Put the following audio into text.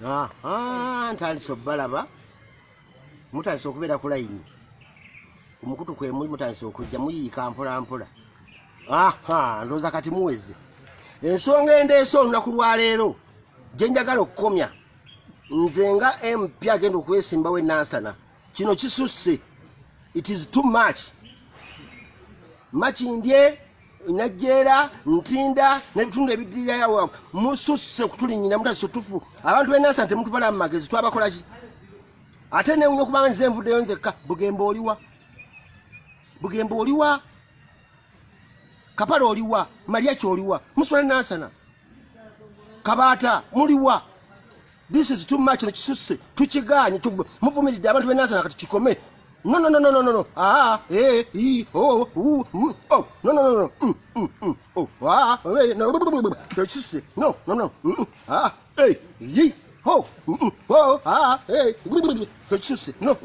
ntandise obbalaba mutandise okubeera ku layini omukutu kwe mutandise okujja muyiika mpola mpola. Ndowooza kati muweze ensonga endeese olunaku lwa leero gye njagala okukomya nze nga MP agenda okwesimbawo enansana. Kino kisusse, it is too much. Makindye Najjeera Ntinda n'ebitundu ebiddirirayo mususse kutulinyina mutandise tufu abantu b'enansana temutubala mu magezi twabakola ki ate newunya okubanga nze nvuddeyo nzekka. Bugembe oliwa Kapala oliwa Mariaki oliwa musula nansana Kabaata muliwa. This is too much. Nekisusse tukiganye muvumiridde abantu b'enansana kati kikome. No. No. No. Nekisusse. No. Nekisusse. No.